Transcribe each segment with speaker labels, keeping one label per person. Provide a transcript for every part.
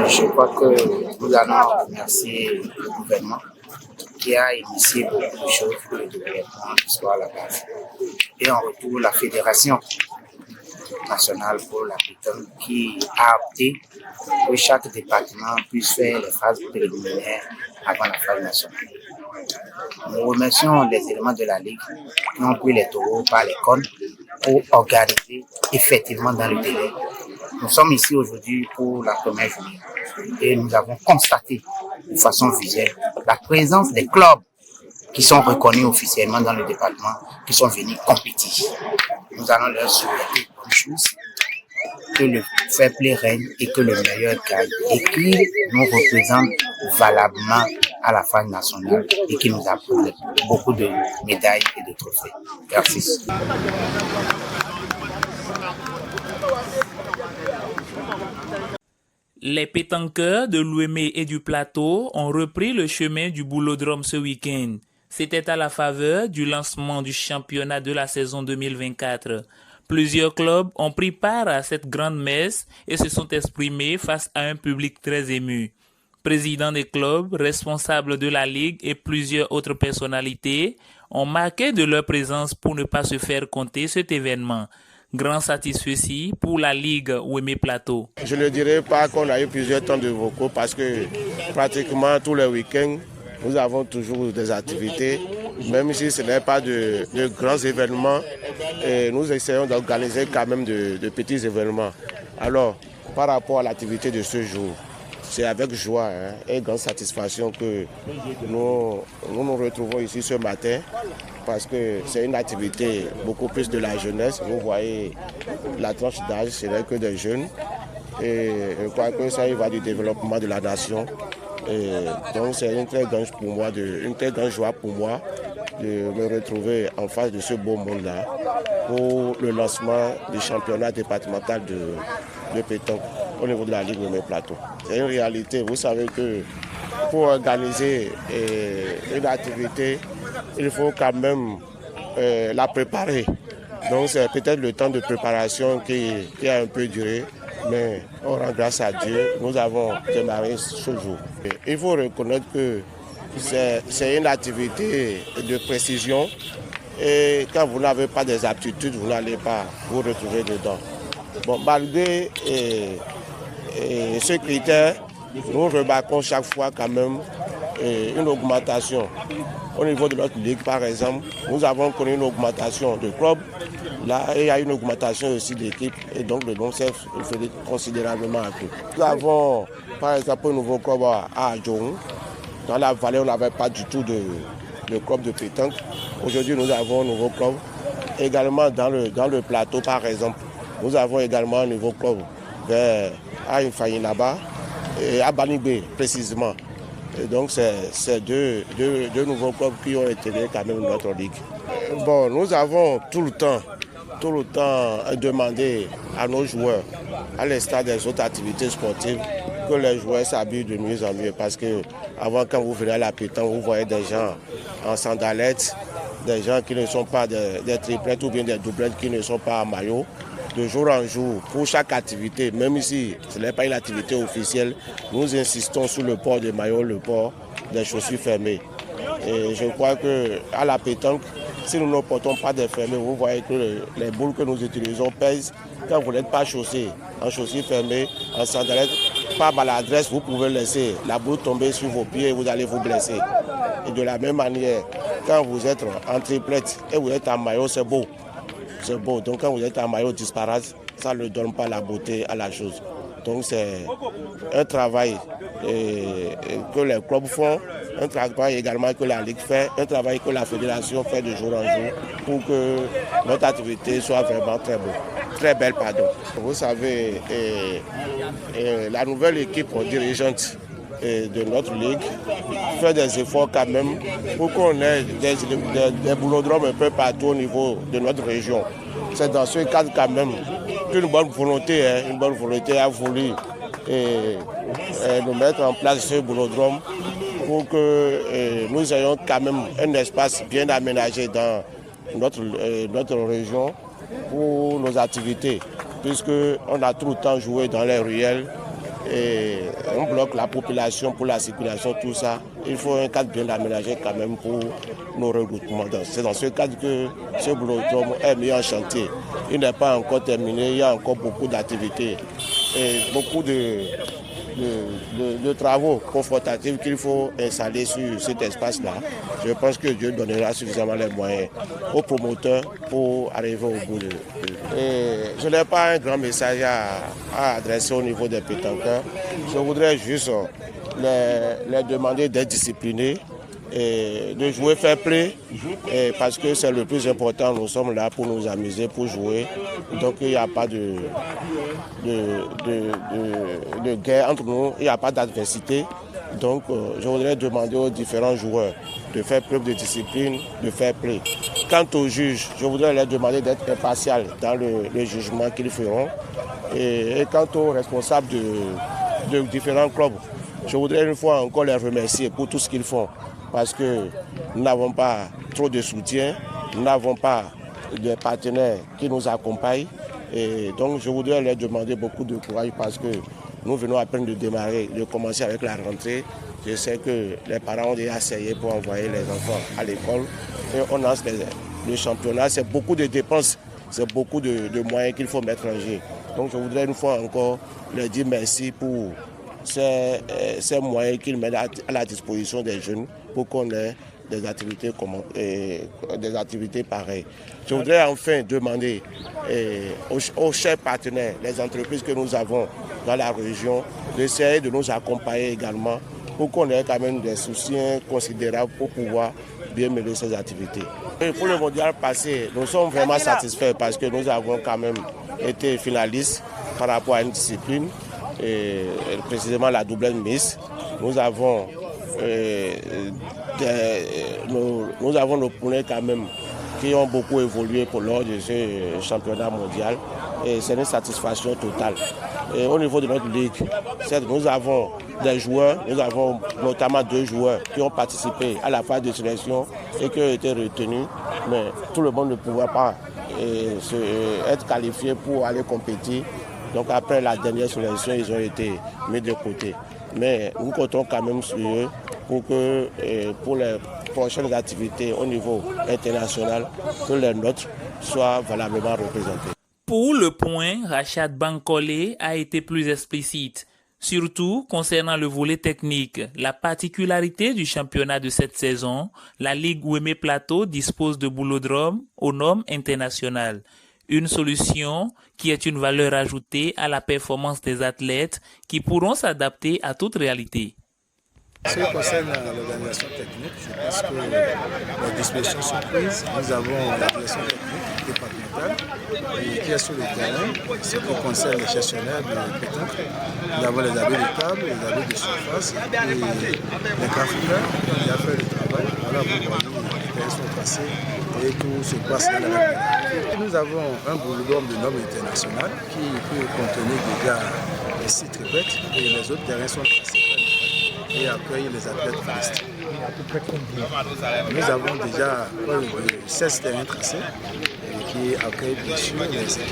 Speaker 1: Je crois que nous allons remercier le gouvernement qui a initié beaucoup de choses pour le développement du sport à la base. Et en retour, la Fédération nationale pour la pétanque qui a opté que chaque département puisse faire les phases préliminaires avant la phase nationale. Nous remercions les éléments de la Ligue qui ont pris les taureaux par les cornes pour organiser effectivement dans le délai. Nous sommes ici aujourd'hui pour la première journée et nous avons constaté de façon visuelle la présence des clubs qui sont reconnus officiellement dans le département, qui sont venus compétir. Nous allons leur souhaiter bonne chose, que le fair play règne et que le meilleur gagne et qu'ils nous représentent valablement à la phase nationale et qu'ils nous apportent beaucoup de médailles et de trophées. Merci.
Speaker 2: Les pétanqueurs de l'Ouémé et du Plateau ont repris le chemin du boulodrome ce week-end. C'était à la faveur du lancement du championnat de la saison 2024. Plusieurs clubs ont pris part à cette grande messe et se sont exprimés face à un public très ému. Présidents des clubs, responsables de la Ligue et plusieurs autres personnalités ont marqué de leur présence pour ne pas se faire compter cet événement. Grand satisfait pour la Ligue Ouémé Plateau.
Speaker 3: Je ne dirais pas qu'on a eu plusieurs temps de vocaux parce que pratiquement tous les week-ends, nous avons toujours des activités, même si ce n'est pas de grands événements, et nous essayons d'organiser quand même de petits événements. Alors, par rapport à l'activité de ce jour, c'est avec joie et grande satisfaction que nous nous retrouvons ici ce matin parce que c'est une activité beaucoup plus de la jeunesse. Vous voyez, la tranche d'âge, ce n'est que des jeunes. Et je crois que ça y va du développement de la nation. Et donc c'est une très grande joie pour moi de me retrouver en face de ce beau monde-là pour le lancement du championnat départemental de pétanque au niveau de la Ligue Ouémé Plateau. C'est une réalité. Vous savez que pour organiser une activité, il faut quand même la préparer. Donc c'est peut-être le temps de préparation qui a un peu duré, mais on rend grâce à Dieu, nous avons démarré ce jour. Il faut reconnaître que c'est une activité de précision et quand vous n'avez pas des aptitudes, vous n'allez pas vous retrouver dedans. Bon, malgré ce critère, nous remarquons chaque fois quand même une augmentation. Au niveau de notre ligue, par exemple, nous avons connu une augmentation de clubs. Là, il y a une augmentation aussi d'équipes et donc le nombre s'est considérablement accru. Nous avons, par exemple, un nouveau club à Adjoung. Dans la vallée, on n'avait pas du tout de club de pétanque. Aujourd'hui, nous avons un nouveau club. Également dans le plateau, par exemple, nous avons également un nouveau club à Infayinaba et à Banibé, précisément. Et donc, c'est deux nouveaux clubs qui ont intégré quand même notre ligue. Bon, nous avons tout le temps demandé à nos joueurs, à l'instar des autres activités sportives, que les joueurs s'habillent de mieux en mieux. Parce que avant, quand vous venez à la pétanque, vous voyez des gens en sandalettes, des gens qui ne sont pas des triplettes ou bien des doublettes qui ne sont pas en maillot. De jour en jour, pour chaque activité, même si ce n'est pas une activité officielle, nous insistons sur le port des maillots, le port des chaussures fermées. Et je crois qu'à la pétanque, si nous ne portons pas des fermés, vous voyez que les boules que nous utilisons pèsent. Quand vous n'êtes pas chaussé, en chaussures fermées, en sandalettes, par maladresse, vous pouvez laisser la boule tomber sur vos pieds et vous allez vous blesser. Et de la même manière, quand vous êtes en triplette et vous êtes en maillot, c'est beau. C'est beau. Donc quand vous êtes en maillot disparate, ça ne donne pas la beauté à la chose. Donc c'est un travail que les clubs font, un travail également que la Ligue fait, un travail que la Fédération fait de jour en jour pour que notre activité soit vraiment très belle. Vous savez, la nouvelle équipe dirigeante de notre ligue fait des efforts quand même pour qu'on ait des boulodromes un peu partout au niveau de notre région. c'est dans ce cadre quand même qu'une bonne volonté a voulu nous mettre en place ce boulodrome pour que nous ayons quand même un espace bien aménagé dans notre région pour nos activités, puisqu'on a tout le temps joué dans les ruelles et on bloque la population pour la circulation, tout ça. Il faut un cadre bien aménagé quand même pour nos regroupements. C'est dans ce cadre que ce boulodrome est mis en chantier. Il n'est pas encore terminé, il y a encore beaucoup d'activités et beaucoup de travaux confortatifs qu'il faut installer sur cet espace-là. Je pense que Dieu donnera suffisamment les moyens aux promoteurs pour arriver au bout de... Et je n'ai pas un grand message à adresser au niveau des pétanqueurs. Je voudrais juste les demander d'être disciplinés et de jouer fair play parce que c'est le plus important. Nous sommes là pour nous amuser, pour jouer. Donc il n'y a pas de guerre entre nous, il n'y a pas d'adversité. Donc je voudrais demander aux différents joueurs de faire preuve de discipline, de fair play. Quant aux juges, je voudrais leur demander d'être impartial dans le jugement qu'ils feront. Et quant aux responsables de différents clubs, je voudrais une fois encore les remercier pour tout ce qu'ils font. Parce que nous n'avons pas trop de soutien, nous n'avons pas de partenaires qui nous accompagnent. Et donc je voudrais leur demander beaucoup de courage parce que nous venons à peine de démarrer, de commencer avec la rentrée. Je sais que les parents ont déjà essayé pour envoyer les enfants à l'école. Et on lance le championnat, c'est beaucoup de dépenses, c'est beaucoup de moyens qu'il faut mettre en jeu. Donc je voudrais une fois encore leur dire merci pour ces moyens qu'ils mettent à la disposition des jeunes pour qu'on ait des activités pareilles. Je voudrais enfin demander aux chers partenaires, les entreprises que nous avons dans la région, d'essayer de nous accompagner également pour qu'on ait quand même des soutiens considérables pour pouvoir bien mener ces activités. Et pour le mondial passé, nous sommes vraiment satisfaits parce que nous avons quand même été finalistes par rapport à une discipline, et précisément la doublette Miss. Nous avons nos poulains quand même qui ont beaucoup évolué lors de ce championnat mondial et c'est une satisfaction totale. Et au niveau de notre ligue, nous avons des joueurs, nous avons notamment 2 joueurs qui ont participé à la phase de sélection et qui ont été retenus, mais tout le monde ne pouvait pas être qualifié pour aller compétir. Donc après la dernière sélection, ils ont été mis de côté. Mais nous comptons quand même sur eux pour que pour les prochaines activités au niveau international, que les nôtres soient valablement représentés.
Speaker 2: Pour le point, Rachad Bankole a été plus explicite, surtout concernant le volet technique. La particularité du championnat de cette saison, la Ligue Ouémé Plateau dispose de boulodromes aux normes internationales. Une solution qui est une valeur ajoutée à la performance des athlètes qui pourront s'adapter à toute réalité.
Speaker 4: Ce qui concerne l'organisation technique, je pense que les dispositions sont prises. Nous avons la direction technique départementale qui est sur le terrain. Ce qui concerne les gestionnaires de pétanque, nous avons les habits de table, les habits de surface et les graffeurs qui ont fait le travail. Voilà, vous voyez, les terrains sont passés et tout se passe dans la région. Nous avons un boulodrome de normes internationales qui peut contenir déjà les 6 tripettes et les autres terrains sont tracés et accueillent les athlètes forestiers. Nous avons déjà 16 terrains tracés qui accueillent bien sûr les équipes.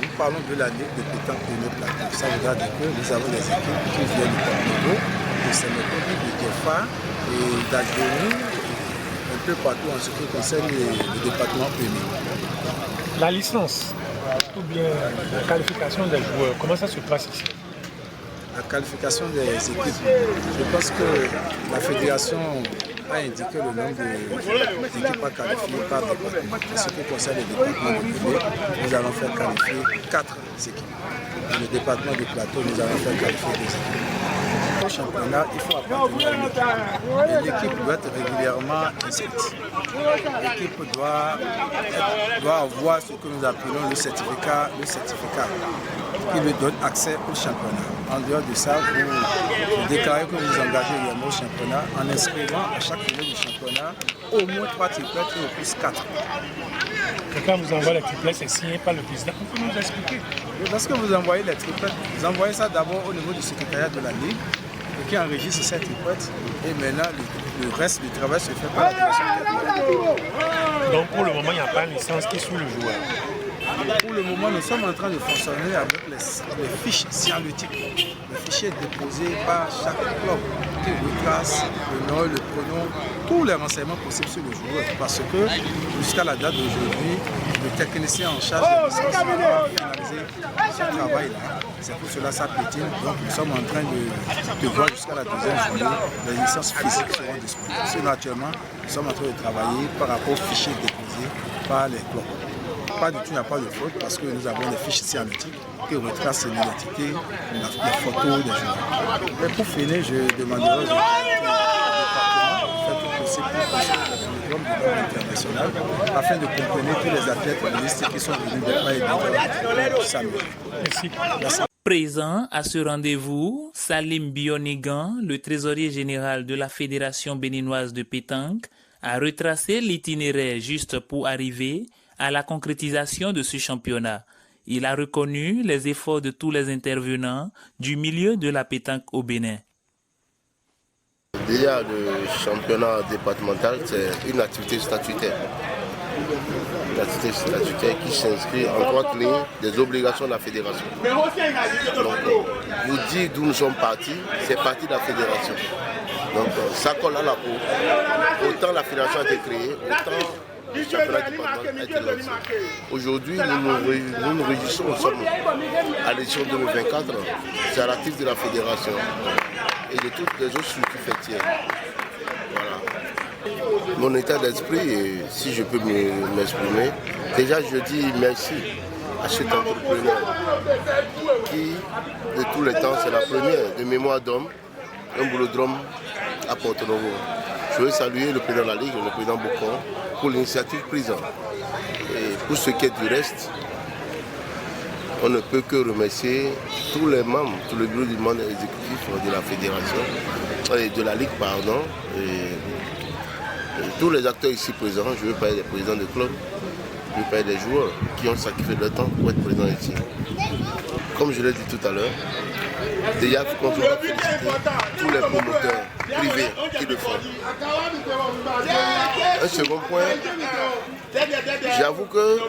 Speaker 4: Nous parlons de la Ligue de pétanque de nos plateaux. Ça veut dire que nous avons des équipes qui viennent de Porto, de Sénégal, de Kefa et d'Algérie, un peu partout en ce qui concerne le département premier.
Speaker 5: La licence ou bien la qualification des joueurs, comment ça se passe ici?
Speaker 4: La qualification des équipes, je pense que la fédération a indiqué le nombre d'équipes à qualifier par département. En ce qui concerne le département de Guinée, nous allons faire qualifier 4 équipes. Dans le département du plateau, nous allons faire qualifier 2 équipes. Au championnat, il faut appartenir à une équipe. Et l'équipe doit être régulièrement inscrite. L'équipe doit avoir ce que nous appelons le certificat qui lui donne accès au championnat. En dehors de ça, vous déclarez que vous engagez également au championnat en inscrivant à chaque niveau du championnat au moins 3 triplettes et au plus 4.
Speaker 5: Et quand vous envoyez les triplettes, c'est signé par le président. Vous pouvez nous expliquer?
Speaker 4: Lorsque vous envoyez les triplettes, vous envoyez ça d'abord au niveau du secrétariat de la Ligue, qui enregistre ces triplettes. Et maintenant, le reste du travail se fait par la direction technique.
Speaker 5: Donc pour le moment, il n'y a pas une licence qui suit le joueur.
Speaker 4: Pour le moment, nous sommes en train de fonctionner avec les fiches scientifiques, les fichiers déposés par chaque club qui retrace le nom, le prénom, tous les renseignements possibles sur le joueur. Parce que jusqu'à la date d'aujourd'hui, le technicien en charge de licence n'a pas finalisé ce travail-là. C'est pour cela que ça pétine. Donc nous sommes en train de voir jusqu'à la deuxième journée, les licences physiques seront disponibles. Sinon, actuellement, nous sommes en train de travailler par rapport aux fichiers déposés par les clubs. Pas du tout, il n'y a pas de faute parce que nous avons des fiches scientifiques qui retracent l'identité, les photos des joueurs. Mais pour finir, je demanderai au département de faire tout possible pour le programme international afin de comprendre tous les athlètes ministres qui sont venus de part et d'autre samedi. Merci.
Speaker 2: Présent à ce rendez-vous, Salim Bionigan, le trésorier général de la Fédération béninoise de pétanque, a retracé l'itinéraire juste pour arriver à la concrétisation de ce championnat. Il a reconnu les efforts de tous les intervenants du milieu de la pétanque au Bénin.
Speaker 3: Déjà, le championnat départemental, c'est une activité statutaire. Une activité statutaire qui s'inscrit en droite ligne des obligations de la fédération. Donc, vous dites d'où nous sommes partis, c'est parti de la fédération. Donc, ça colle à la peau. Autant la fédération a été créée, autant le championnat départemental a été lancé. Aujourd'hui, nous nous réjouissons, nous sommes à l'édition 2024, c'est à l'actif de la fédération et de toutes les autres structures fêtières. Voilà. Mon état d'esprit, si je peux m'exprimer, déjà je dis merci à cet entrepreneur qui, de tous les temps, c'est la première de mémoire d'homme, un boulodrome à Porto-Novo. Je veux saluer le président de la Ligue, le président Bocon, pour l'initiative prise. Et pour ce qui est du reste, on ne peut que remercier tous les membres, tout le bureau du monde exécutif de la fédération, de la Ligue, pardon, et tous les acteurs ici présents. Je veux parler des présidents de club, je veux parler des joueurs qui ont sacrifié leur temps pour être présents ici. Comme je l'ai dit tout à l'heure, déjà, il faut féliciter tous les promoteurs privés qui le font. Un second point, j'avoue que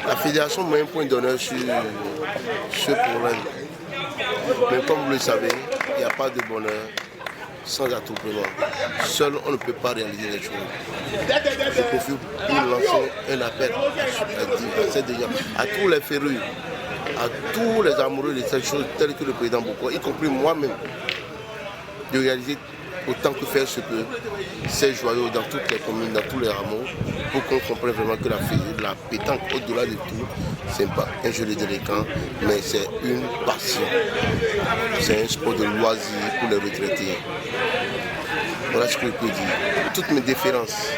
Speaker 3: la fédération met un point d'honneur sur ce problème. Mais comme vous le savez, il n'y a pas de bonheur sans attroupement. Seul, on ne peut pas réaliser les choses. Je profite pour lancer un appel à tous les férus, à tous les amoureux de cette chose, tels que le président Bocon, y compris moi-même, de réaliser autant que faire se peut ces joyaux dans toutes les communes, dans tous les hameaux, pour qu'on comprenne vraiment que la pétanque, au-delà de tout, ce n'est pas un jeu de délinquant, mais c'est une passion. C'est un sport de loisir pour les retraités. Voilà ce que je peux dire. Toutes mes déférences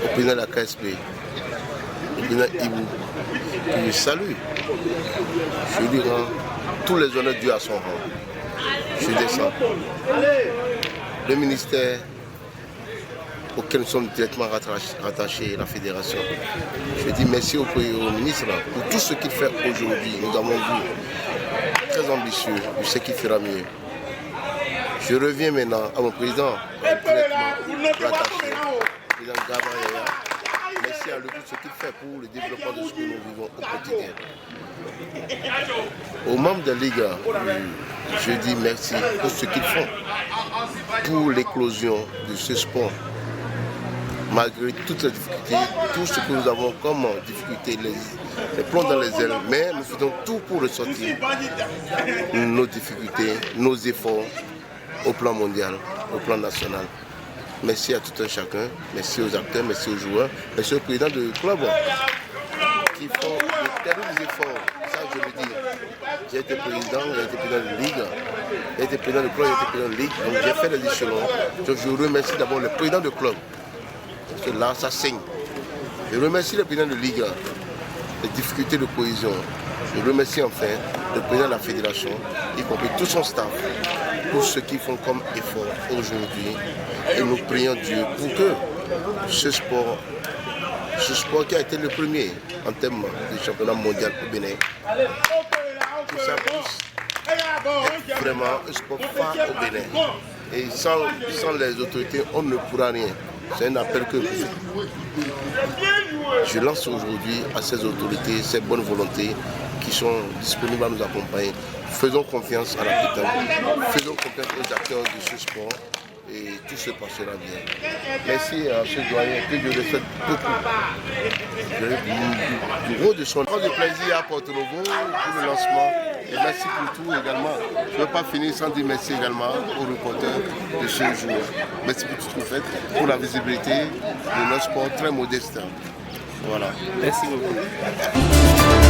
Speaker 3: au président de la KSP, au président Ibou, que je salue. Je lui rends tous les honneurs dus à son rang. Je descends. Le ministère auquel nous sommes directement rattachés, la fédération. Je dis merci au ministre pour tout ce qu'il fait aujourd'hui. Nous avons vu très ambitieux. Je sais qu'il fera mieux. Je reviens maintenant à mon président, directement rattaché, le président Gaba Yaya. Merci à lui pour ce qu'il fait pour le développement de ce que nous vivons au quotidien. Aux membres de la Ligue, je dis merci pour ce qu'ils font pour l'éclosion de ce sport. Malgré toutes les difficultés, tout ce que nous avons comme difficultés, les plombs dans les ailes, mais nous faisons tout pour ressortir nos difficultés, nos efforts au plan mondial, au plan national. Merci à tout un chacun, merci aux acteurs, merci aux joueurs, merci aux présidents de club qui font de terribles efforts. Ça, je le dis. J'ai été président, j'ai été président de ligue, j'ai été président de club, j'ai été président de ligue, donc j'ai fait les échelons. Donc je remercie d'abord le président de club, parce que là, ça saigne. Je remercie le président de ligue, les difficultés de cohésion. Je remercie enfin le président de la fédération, y compris tout son staff, pour ce qu'ils font comme effort aujourd'hui. Et nous prions Dieu pour que ce sport ce sport qui a été le premier en termes de championnat mondial au Bénin. Tout ça pousse vraiment un sport phare au Bénin. Et sans les autorités, on ne pourra rien. C'est un appel que je lance aujourd'hui à ces autorités, ces bonnes volontés qui sont disponibles à nous accompagner. Faisons confiance à la pétanque, faisons confiance aux acteurs de ce sport et tout se passera bien. Merci à ce doyen que je le souhaite beaucoup. Du gros de son de plaisir à Porto Novo pour le lancement. Et merci pour tout également. Je ne veux pas finir sans dire merci également aux reporters de ce jour. Merci pour tout ce que vous faites, pour la visibilité de notre sport très modeste. Voilà. Merci beaucoup.